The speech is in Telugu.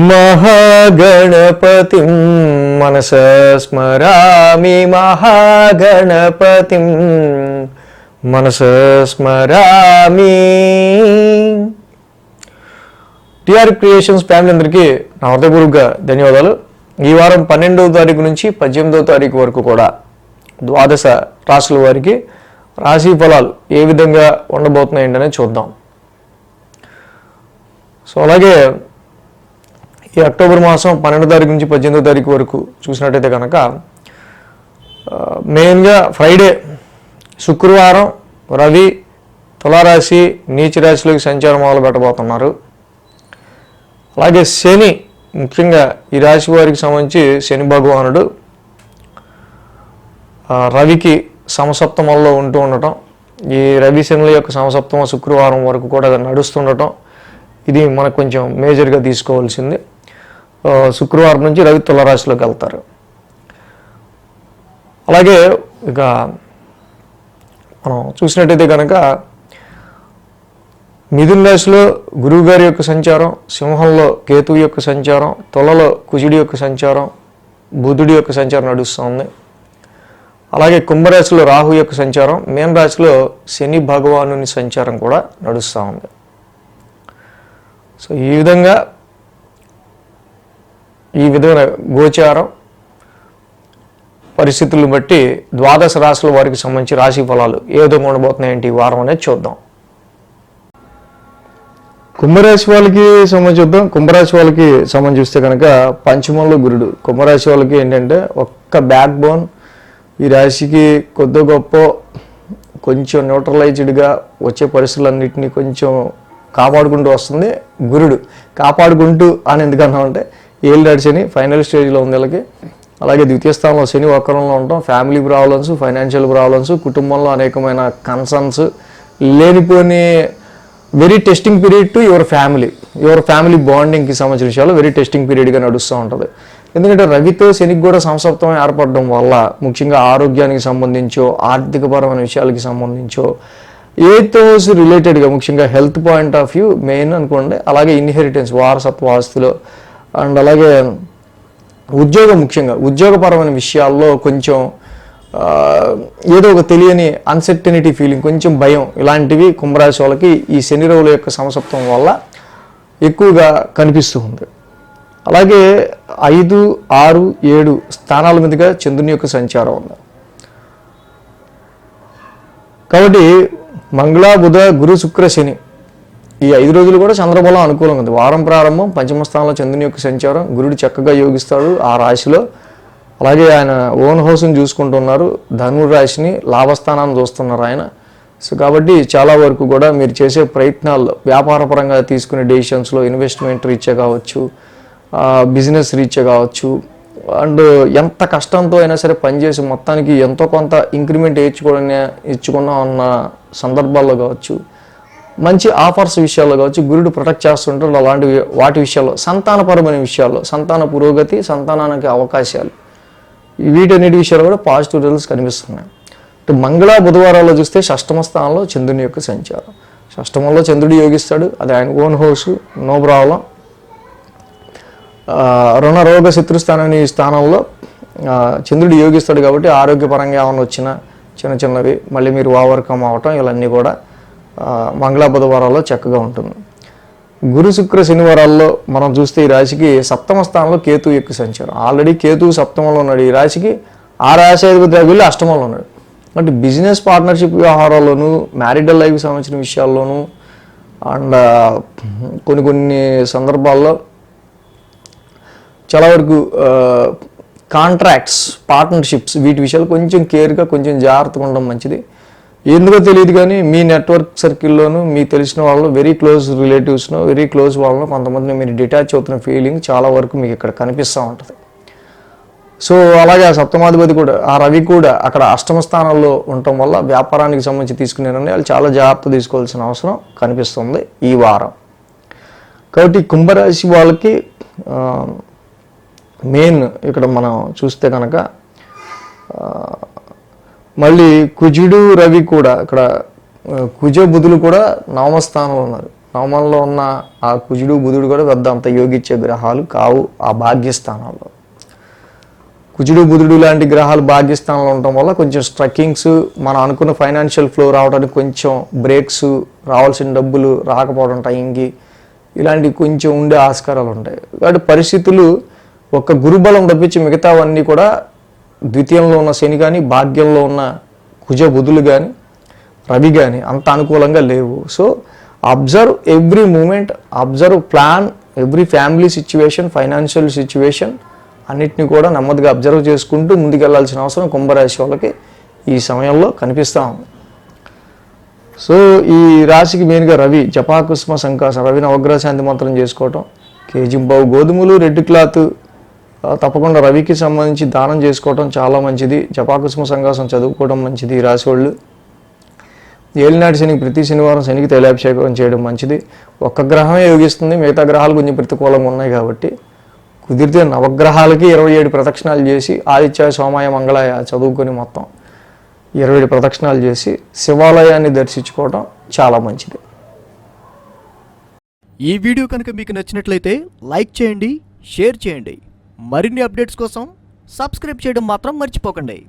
మహాగణపతిం మనసా స్మరామి మహాగణపతిం మనసా స్మరామి. టిఆర్ క్రియేషన్స్ ఫ్యామిలీ అందరికీ నా హృదయపూర్వక ధన్యవాదాలు. ఈ వారం 12వ తారీఖు నుంచి 18వ తారీఖు వరకు కూడా ద్వాదశ రాశుల వారికి రాశి ఫలాలు ఏ విధంగా ఉండబోతున్నాయంటనే చూద్దాం. సో అలాగే ఈ అక్టోబర్ మాసం 12వ తారీఖు నుంచి 18వ తారీఖు వరకు చూసినట్టయితే కనుక మెయిన్గా ఫ్రైడే శుక్రవారం రవి తులారాశి నీచ రాశిలోకి సంచారం మొదలు పెట్టబోతున్నారు. అలాగే శని, ముఖ్యంగా ఈ రాశి వారికి సంబంధించి శని భగవానుడు రవికి సమసప్తమంలో ఉంటూ ఉండటం, ఈ రవి శనుల యొక్క సమసప్తమ శుక్రవారం వరకు కూడా నడుస్తుండటం, ఇది మనకు కొంచెం మేజర్గా తీసుకోవాల్సింది. శుక్రవారం నుంచి రవి తులారాశిలోకి వెళ్తారు. అలాగే ఇక మనం చూసినట్టయితే కనుక మిథున రాశిలో గురువు గారి యొక్క సంచారం, సింహంలో కేతువు యొక్క సంచారం, తులలో కుజుడి యొక్క సంచారం, బుధుడి యొక్క సంచారం నడుస్తుంది. అలాగే కుంభరాశిలో రాహు యొక్క సంచారం, మీన రాశిలో శని భగవానుని సంచారం కూడా నడుస్తూ ఉంది. సో ఈ విధమైన గోచారం పరిస్థితులను బట్టి ద్వాదశ రాశుల వారికి సంబంధించి రాశి ఫలాలు ఏ విధంగా ఉండబోతున్నాయంటే ఈ వారం అనేది చూద్దాం. కుంభరాశి వాళ్ళకి సంబంధించి చూద్దాం. కుంభరాశి వాళ్ళకి సంబంధించి చూస్తే కనుక పంచమంలో గురుడు. కుంభరాశి వాళ్ళకి ఏంటంటే ఒక్క బ్యాక్ బోన్, ఈ రాశికి కొద్ది గొప్ప కొంచెం న్యూట్రలైజ్డ్గా వచ్చే పరిస్థితులన్నింటినీ కొంచెం కాపాడుకుంటూ వస్తుంది గురుడు. కాపాడుకుంటూ అని ఎందుకన్నామంటే ఏళ్ళ శని ఫైనల్ స్టేజ్లో ఉంది వీళ్ళకి. అలాగే ద్వితీయ స్థానంలో శని వక్రంలో ఉండటం, ఫ్యామిలీ ప్రాబ్లమ్స్, ఫైనాన్షియల్ ప్రాబ్లమ్స్, కుటుంబంలో అనేకమైన కన్సర్న్స్, లేనిపోని very testing period to your family బాండింగ్కి సంబంధించిన విషయాలు వెరీ టెస్టింగ్ పీరియడ్గా నడుస్తూ ఉంటుంది. ఎందుకంటే రవితో శనికి కూడా సంసప్తం ఏర్పడడం వల్ల ముఖ్యంగా ఆరోగ్యానికి సంబంధించో, ఆర్థికపరమైన విషయాలకి సంబంధించో, ఎయిత్ హౌస్ రిలేటెడ్గా ముఖ్యంగా health point of view main అనుకోండి. అలాగే ఇన్హెరిటెన్స్, వారసత్వ ఆస్తులు, అండ్ అలాగే ఉద్యోగం, ముఖ్యంగా ఉద్యోగపరమైన విషయాల్లో కొంచెం ఏదో ఒక తెలియని అన్సర్టనిటీ ఫీలింగ్, కొంచెం భయం, ఇలాంటివి కుంభరాశి వాళ్ళకి ఈ శని రవుల యొక్క సమసప్తం వల్ల ఎక్కువగా కనిపిస్తూ ఉంది. అలాగే 5, 6, 7 స్థానాల మీదుగా చంద్రుని యొక్క సంచారం ఉంది. కాబట్టి మంగళ, బుధ, గురు, శుక్ర, శని ఈ 5 రోజులు కూడా చంద్రబలం అనుకూలంగా ఉంది. వారం ప్రారంభం పంచమ స్థానంలో చంద్రుని యొక్క సంచారం, గురుడు చక్కగా యోగిస్తాడు ఆ రాశిలో. అలాగే ఆయన ఓన్ హౌస్ని చూసుకుంటున్నారు, ధనురాశిని, లాభస్థానాన్ని చూస్తున్నారు ఆయన. సో కాబట్టి చాలా వరకు కూడా మీరు చేసే ప్రయత్నాల్లో, వ్యాపారపరంగా తీసుకునే డెసిషన్స్లో, ఇన్వెస్ట్మెంట్ రీత్యా కావచ్చు, బిజినెస్ రీత్యా కావచ్చు, అండ్ ఎంత కష్టంతో అయినా సరే పనిచేసి మొత్తానికి ఎంతో కొంత ఇంక్రిమెంట్ ఇచ్చుకున్నా ఉన్న సందర్భాల్లో కావచ్చు, మంచి ఆఫర్స్ విషయాల్లో కావచ్చు, గురుడు ప్రొటెక్ట్ చేస్తుంటారు. అలాంటి వాటి విషయాల్లో, సంతానపరమైన విషయాల్లో, సంతాన పురోగతి, సంతానానికి అవకాశాలు, వీటన్నిటి విషయాలు కూడా పాజిటివ్ రిజల్ట్స్ కనిపిస్తున్నాయి. మంగళ, బుధవారాల్లో చూస్తే షష్టమ స్థానంలో చంద్రుని యొక్క సంచారం. షష్టమంలో చంద్రుడు యోగిస్తాడు, అది ఆయన ఓన్ హౌస్, నో ప్రాబ్లం. రుణ రోగ శత్రుస్థానాన్ని ఈ స్థానంలో చంద్రుడు యోగిస్తాడు కాబట్టి ఆరోగ్యపరంగా ఏమైనా వచ్చినా చిన్నవి మళ్ళీ మీరు ఓవర్కమ్ అవటం, ఇవన్నీ కూడా మంగళ, బుధవారాల్లో చక్కగా ఉంటుంది. గురు, శుక్ర, శనివారాల్లో మనం చూస్తే ఈ రాశికి సప్తమ స్థానంలో కేతు యొక్క సంచారం. ఆల్రెడీ కేతు సప్తమంలో ఉన్నాడు ఈ రాశికి, ఆ రాశి అధిపతి వెళ్ళి అష్టమంలో ఉన్నాడు. అంటే బిజినెస్ పార్ట్నర్షిప్ వ్యవహారాల్లోనూ, మ్యారిటల్ లైఫ్కి సంబంధించిన విషయాల్లోనూ, అండ్ కొన్ని సందర్భాల్లో చాలా వరకు కాంట్రాక్ట్స్, పార్ట్నర్షిప్స్, వీటి విషయాలు కొంచెం కేర్గా, కొంచెం జాగ్రత్తగా ఉండడం మంచిది. ఎందుకో తెలియదు కానీ మీ నెట్వర్క్ సర్కిల్లోనూ, మీకు తెలిసిన వాళ్ళు, వెరీ క్లోజ్ రిలేటివ్స్ను, వెరీ క్లోజ్ వాళ్ళను కొంతమందిని మీరు డిటాచ్ అవుతున్న ఫీలింగ్ చాలా వరకు మీకు ఇక్కడ కనిపిస్తూ ఉంటుంది. సో అలాగే ఆ సప్తమాధిపతి కూడా, ఆ రవి కూడా అక్కడ అష్టమ స్థానంలో ఉండటం వల్ల వ్యాపారానికి సంబంధించి తీసుకునే నిర్ణయాలు చాలా జాగ్రత్త తీసుకోవాల్సిన అవసరం కనిపిస్తుంది ఈ వారం. కాబట్టి కుంభరాశి వాళ్ళకి మెయిన్ ఇక్కడ మనం చూస్తే కనుక మళ్ళీ కుజుడు, రవి కూడా ఇక్కడ కుజ బుధులు కూడా నవమ స్థానంలో ఉన్నారు. నవమంలో ఉన్న ఆ కుజుడు బుధుడు కూడా పెద్ద అంత యోగిచ్చే గ్రహాలు కావు ఆ భాగ్యస్థానాల్లో. కుజుడు బుధుడు లాంటి గ్రహాలు భాగ్యస్థానంలో ఉండటం వల్ల కొంచెం స్ట్రక్కింగ్స్, మనం అనుకున్న ఫైనాన్షియల్ ఫ్లో రావడానికి కొంచెం బ్రేక్స్, రావాల్సిన డబ్బులు రాకపోవడం టైంకి, ఇలాంటివి కొంచెం ఉండే ఆస్కారాలు ఉంటాయి. కాబట్టి పరిస్థితులు ఒక్క గురుబలం తప్పించి మిగతావన్నీ కూడా ద్వితీయంలో ఉన్న శని కానీ, భాగ్యంలో ఉన్న కుజ బుధులు కానీ, రవి కానీ అంత అనుకూలంగా లేవు. So observe every moment, observe plan every family situation, financial situation అన్నిటిని కూడా నెమ్మదిగా అబ్జర్వ్ చేసుకుంటూ ముందుకెళ్లాల్సిన అవసరం కుంభరాశి వాళ్ళకి ఈ సమయంలో కనిపిస్తూ ఉంది. సో ఈ రాశికి మెయిన్గా రవి, జపాకుస్మ సంకాసం, రవి నవగ్రహ శాంతి మంత్రం చేసుకోవటం, కేజింబావు గోధుమలు, రెడ్ క్లాత్ తప్పకుండా రవికి సంబంధించి దానం చేసుకోవటం చాలా మంచిది. జపాకుస్మ సంకాసం చదువుకోవడం మంచిది. ఈ రాశి వాళ్ళు ఏలినాటి శనికి ప్రతి శనివారం శనికి తైలాభిషేకం చేయడం మంచిది. ఒక్క గ్రహమే యోగిస్తుంది, మిగతా గ్రహాలు కొంచెం ప్రతికూలంగా ఉన్నాయి కాబట్టి కుదిరితే నవగ్రహాలకి 27 ప్రదక్షిణాలు చేసి, ఆదిత్య సోమాయ మంగళాయ చదువుకొని మొత్తం 27 ప్రదక్షిణాలు చేసి శివాలయాన్ని దర్శించుకోవడం చాలా మంచిది. ఈ వీడియో కనుక మీకు నచ్చినట్లయితే లైక్ చేయండి, షేర్ చేయండి. మరిన్ని అప్డేట్స్ కోసం సబ్స్క్రైబ్ చేయడం మాత్రం మర్చిపోకండి.